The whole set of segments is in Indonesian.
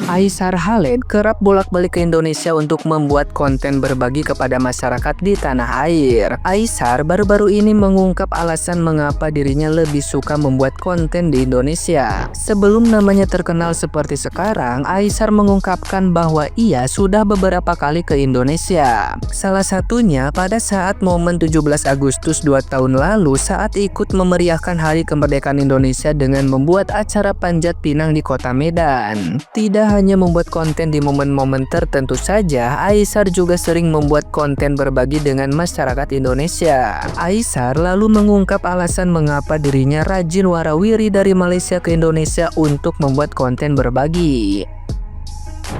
Aisar Khaled kerap bolak-balik ke Indonesia untuk membuat konten berbagi kepada masyarakat di tanah air. Aisar baru-baru ini mengungkap alasan mengapa dirinya lebih suka membuat konten di Indonesia. Sebelum namanya terkenal seperti sekarang, Aisar mengungkapkan bahwa ia sudah beberapa kali ke Indonesia. Salah satunya pada saat momen 17 Agustus 2 tahun lalu saat ikut memeriahkan Hari Kemerdekaan Indonesia dengan membuat acara panjat pinang di kota Medan. Tidak hanya membuat konten di momen-momen tertentu saja, Aisar juga sering membuat konten berbagi dengan masyarakat Indonesia. Aisar lalu mengungkap alasan mengapa dirinya rajin warawiri dari Malaysia ke Indonesia untuk membuat konten berbagi.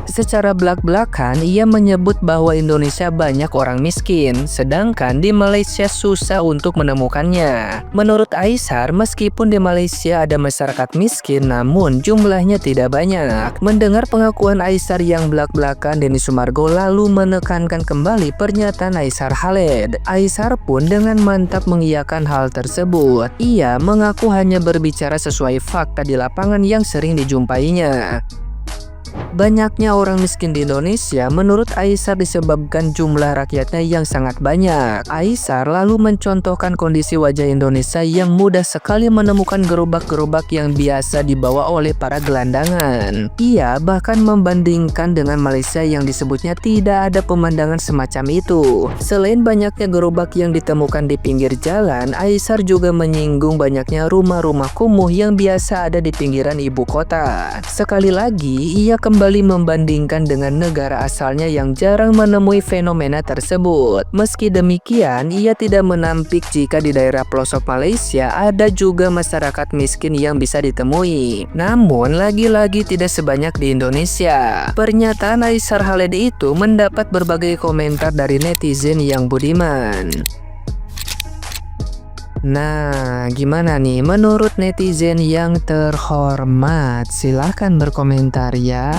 Secara belak-belakan, ia menyebut bahwa Indonesia banyak orang miskin, sedangkan di Malaysia susah untuk menemukannya. Menurut Aisar, meskipun di Malaysia ada masyarakat miskin, namun jumlahnya tidak banyak. Mendengar pengakuan Aisar yang belak-belakan, Denny Sumargo lalu menekankan kembali pernyataan Aisar Khaled. Aisar pun dengan mantap mengiyakan hal tersebut. Ia mengaku hanya berbicara sesuai fakta di lapangan yang sering dijumpainya. Banyaknya orang miskin di Indonesia menurut Aisar disebabkan jumlah rakyatnya yang sangat banyak. Aisar lalu mencontohkan kondisi wajah Indonesia yang mudah sekali menemukan gerobak-gerobak yang biasa dibawa oleh para gelandangan. Ia bahkan membandingkan dengan Malaysia yang disebutnya tidak ada pemandangan semacam itu. Selain banyaknya gerobak yang ditemukan di pinggir jalan, Aisar juga menyinggung banyaknya rumah-rumah kumuh yang biasa ada di pinggiran ibu kota. Sekali lagi, ia kembali membandingkan dengan negara asalnya yang jarang menemui fenomena tersebut. Meski demikian, ia tidak menampik jika di daerah pelosok Malaysia ada juga masyarakat miskin yang bisa ditemui. Namun, lagi-lagi tidak sebanyak di Indonesia. Pernyataan Aisar Khaled itu mendapat berbagai komentar dari netizen yang budiman. Nah, gimana nih menurut netizen yang terhormat? Silahkan berkomentar ya.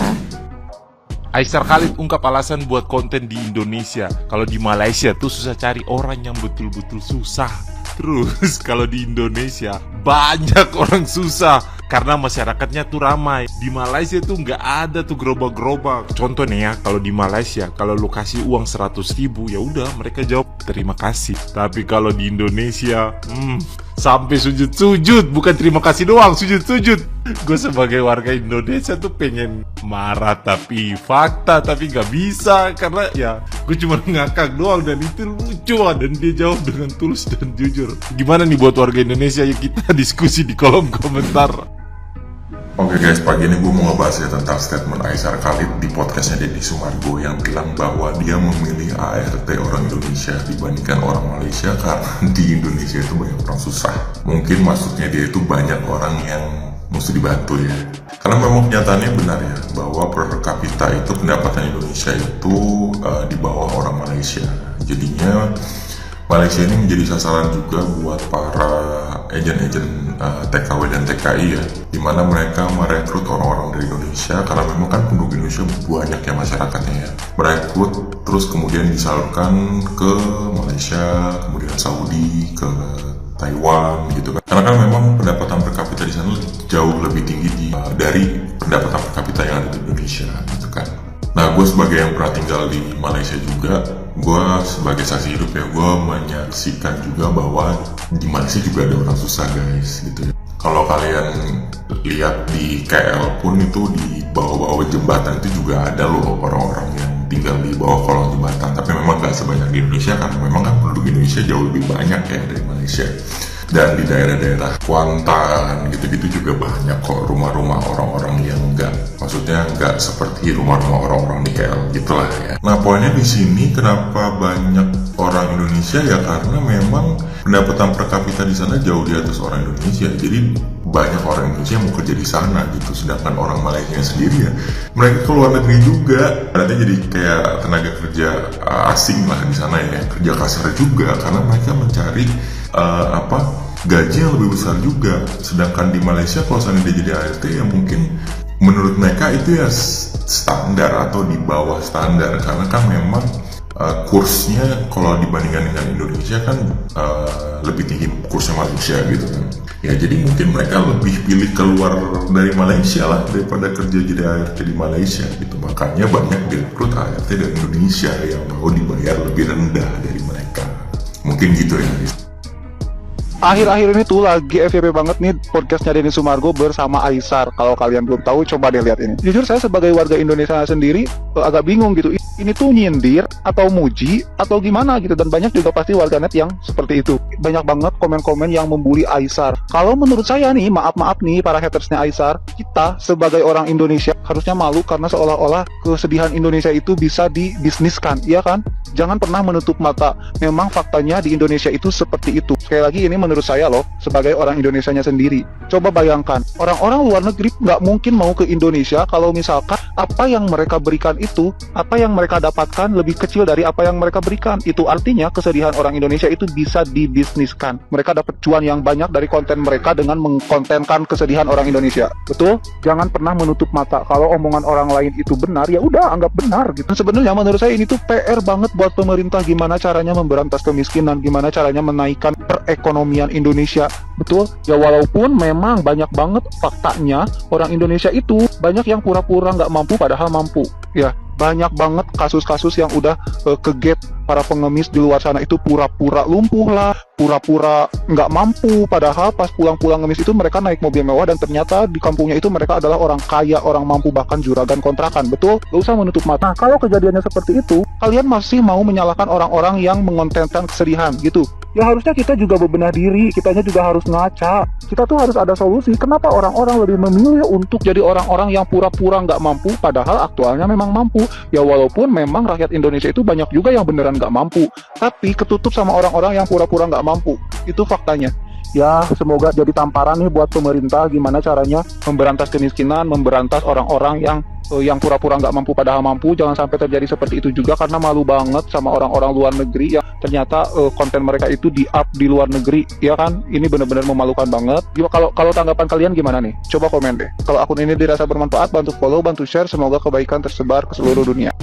Aisar Khaled ungkap alasan buat konten di Indonesia. Kalau di Malaysia tuh susah cari orang yang betul-betul susah. Terus kalau di Indonesia banyak orang susah karena masyarakatnya tuh ramai. Di Malaysia tuh nggak ada tuh gerobak-gerobak. Contoh nih ya, kalau di Malaysia kalau lu kasih uang 100.000 ya udah mereka jawab terima kasih. Tapi kalau di Indonesia sampai sujud-sujud, bukan terima kasih doang, sujud-sujud. Gue sebagai warga Indonesia tuh pengen marah tapi fakta, tapi gak bisa karena ya gue cuma ngakak doang dan itu lucu dan dia jawab dengan tulus dan jujur. Gimana nih buat warga Indonesia? Ya kita diskusi di kolom komentar. Oke guys, pagi ini gue mau ngebahas ya tentang statement Aisar Khaled di podcastnya Denny Sumargo yang bilang bahwa dia memilih ART orang Indonesia dibandingkan orang Malaysia karena di Indonesia itu banyak orang susah. Mungkin maksudnya dia itu banyak orang yang mesti dibantu ya. Karena memang kenyataannya benar ya bahwa per kapita itu pendapatan Indonesia itu di bawah orang Malaysia. Jadinya Malaysia ini menjadi sasaran juga buat para agen-agen TKW dan TKI ya, dimana mereka merekrut orang-orang dari Indonesia karena memang kan penduduk Indonesia banyak ya masyarakatnya ya, merekrut terus kemudian disalurkan ke Malaysia, kemudian Saudi, ke Taiwan gitu kan, karena kan memang pendapatan per kapita di sana jauh lebih tinggi dari pendapatan per kapita yang ada di Indonesia gitu kan. Nah, gue sebagai yang pernah tinggal di Malaysia juga, gue sebagai saksi hidup ya, gue menyaksikan juga bahwa di Malaysia juga ada orang susah guys gitu ya. Kalau kalian lihat di KL pun itu di bawah-bawah jembatan itu juga ada loh orang-orang yang tinggal di bawah kolong jembatan. Tapi memang gak sebanyak di Indonesia karena memang kan penduduk Indonesia jauh lebih banyak ya dari Malaysia. Dan di daerah-daerah Kuantan gitu-gitu juga banyak kok rumah-rumah orang-orang yang maksudnya nggak seperti rumah-rumah orang-orang di KL gitulah ya. Nah poinnya di sini kenapa banyak orang Indonesia ya karena memang pendapatan per kapita di sana jauh di atas orang Indonesia. Jadi banyak orang Indonesia yang mau kerja di sana gitu. Sedangkan orang Malaysia sendiri ya mereka keluar negeri juga. Berarti jadi kayak tenaga kerja asing lah di sana ya, kerja kasar juga karena mereka mencari gaji yang lebih besar juga. Sedangkan di Malaysia kalau seandainya dia jadi ART ya mungkin menurut mereka itu ya standar atau di bawah standar karena kan memang kursnya kalau dibandingkan dengan Indonesia kan lebih tinggi kursnya Malaysia gitu kan. Ya jadi mungkin mereka lebih pilih keluar dari Malaysia lah daripada kerja jadi ART di Malaysia gitu. Makanya banyak direkrut ART dari Indonesia yang mau dibayar lebih rendah dari mereka. Mungkin gitu ya. Akhir-akhir ini tuh lagi FYP banget nih podcastnya Denny Sumargo bersama Aisar. Kalau kalian belum tahu, coba deh lihat ini. Jujur saya sebagai warga Indonesia sendiri agak bingung gitu. Ini tuh nyindir atau muji atau gimana gitu. Dan banyak juga pasti warganet yang seperti itu. Banyak banget komen-komen yang membuli Aisar. Kalau menurut saya nih, maaf-maaf nih para hatersnya Aisar, kita sebagai orang Indonesia harusnya malu karena seolah-olah kesedihan Indonesia itu bisa dibisniskan, iya kan? Jangan pernah menutup mata. Memang faktanya di Indonesia itu seperti itu. Sekali lagi ini menurut saya loh, sebagai orang Indonesianya sendiri. Coba bayangkan, orang-orang luar negeri nggak mungkin mau ke Indonesia kalau misalkan apa yang mereka berikan itu, apa yang mereka dapatkan lebih kecil dari apa yang mereka berikan. Itu artinya kesedihan orang Indonesia itu bisa dibisniskan. Mereka dapat cuan yang banyak dari konten mereka dengan mengkontenkan kesedihan orang Indonesia. Betul? Jangan pernah menutup mata. Kalau omongan orang lain itu benar, ya udah anggap benar gitu. Sebenarnya menurut saya ini tuh PR banget buat pemerintah, gimana caranya memberantas kemiskinan, gimana caranya menaikkan perekonomian Indonesia. Betul? Ya walaupun memang banyak banget faktanya orang Indonesia itu banyak yang pura-pura nggak mampu padahal mampu. Ya, banyak banget kasus-kasus yang udah kegep para pengemis di luar sana itu pura-pura lumpuh lah, pura-pura nggak mampu, padahal pas pulang-pulang ngemis itu mereka naik mobil mewah dan ternyata di kampungnya itu mereka adalah orang kaya, orang mampu, bahkan juragan kontrakan. Betul? Gak usah menutup mata. Nah, kalau kejadiannya seperti itu, kalian masih mau menyalahkan orang-orang yang mengontenkan kesedihan gitu. Ya harusnya kita juga bebenah diri, kitanya juga harus ngaca. Kita tuh harus ada solusi. Kenapa orang-orang lebih memilih untuk jadi orang-orang yang pura-pura nggak mampu, padahal aktualnya memang mampu. Ya walaupun memang rakyat Indonesia itu banyak juga yang beneran nggak mampu, tapi ketutup sama orang-orang yang pura-pura nggak mampu. Itu faktanya. Ya semoga jadi tamparan nih buat pemerintah gimana caranya memberantas kemiskinan, memberantas orang-orang yang pura-pura nggak mampu padahal mampu. Jangan sampai terjadi seperti itu juga, karena malu banget sama orang-orang luar negeri yang ternyata konten mereka itu di-up di luar negeri, ya kan? Ini benar-benar memalukan banget. Kalau tanggapan kalian gimana nih? Coba komen deh. Kalau akun ini dirasa bermanfaat, bantu follow, bantu share. Semoga kebaikan tersebar ke seluruh dunia.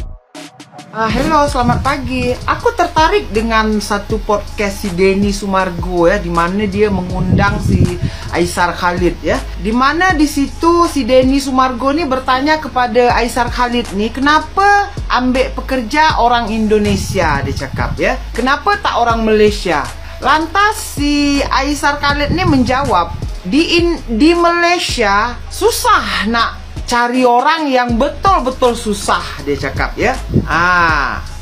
Hello, selamat pagi. Aku tertarik dengan satu podcast si Denny Sumargo ya, di mana dia mengundang si Aisar Khalid ya. Di mana di situ si Denny Sumargo ini bertanya kepada Aisar Khalid nih, kenapa ambil pekerja orang Indonesia, dia cakap ya. Kenapa tak orang Malaysia? Lantas si Aisar Khalid ini menjawab, di Malaysia susah nak cari orang yang betul-betul susah, dia cakap ya.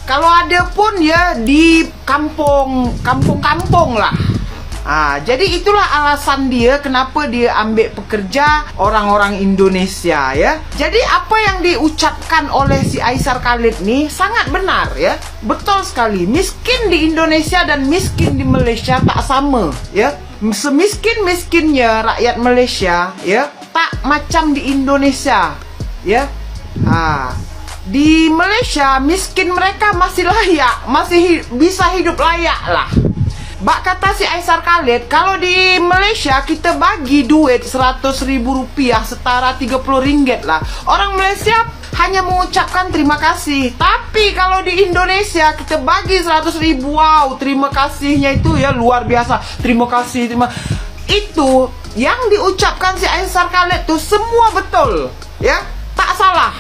Kalau ada pun ya di kampung-kampung lah. Jadi itulah alasan dia kenapa dia ambil pekerja orang-orang Indonesia ya. Jadi apa yang diucapkan oleh si Aisar Khalid nih sangat benar ya. Betul sekali. Miskin di Indonesia dan miskin di Malaysia tak sama ya. Semiskin-miskinnya rakyat Malaysia ya, tak macam di Indonesia ya. Di Malaysia miskin mereka masih layak, masih bisa hidup layak lah. Bak kata si Aisar Khalid, kalau di Malaysia kita bagi duit Rp100.000 setara RM30 lah, orang Malaysia hanya mengucapkan terima kasih. Tapi kalau di Indonesia kita bagi 100.000, wow, terima kasihnya itu ya luar biasa. Terima kasih, itu yang diucapkan si Aisar Khalid tuh semua betul ya, tak salah.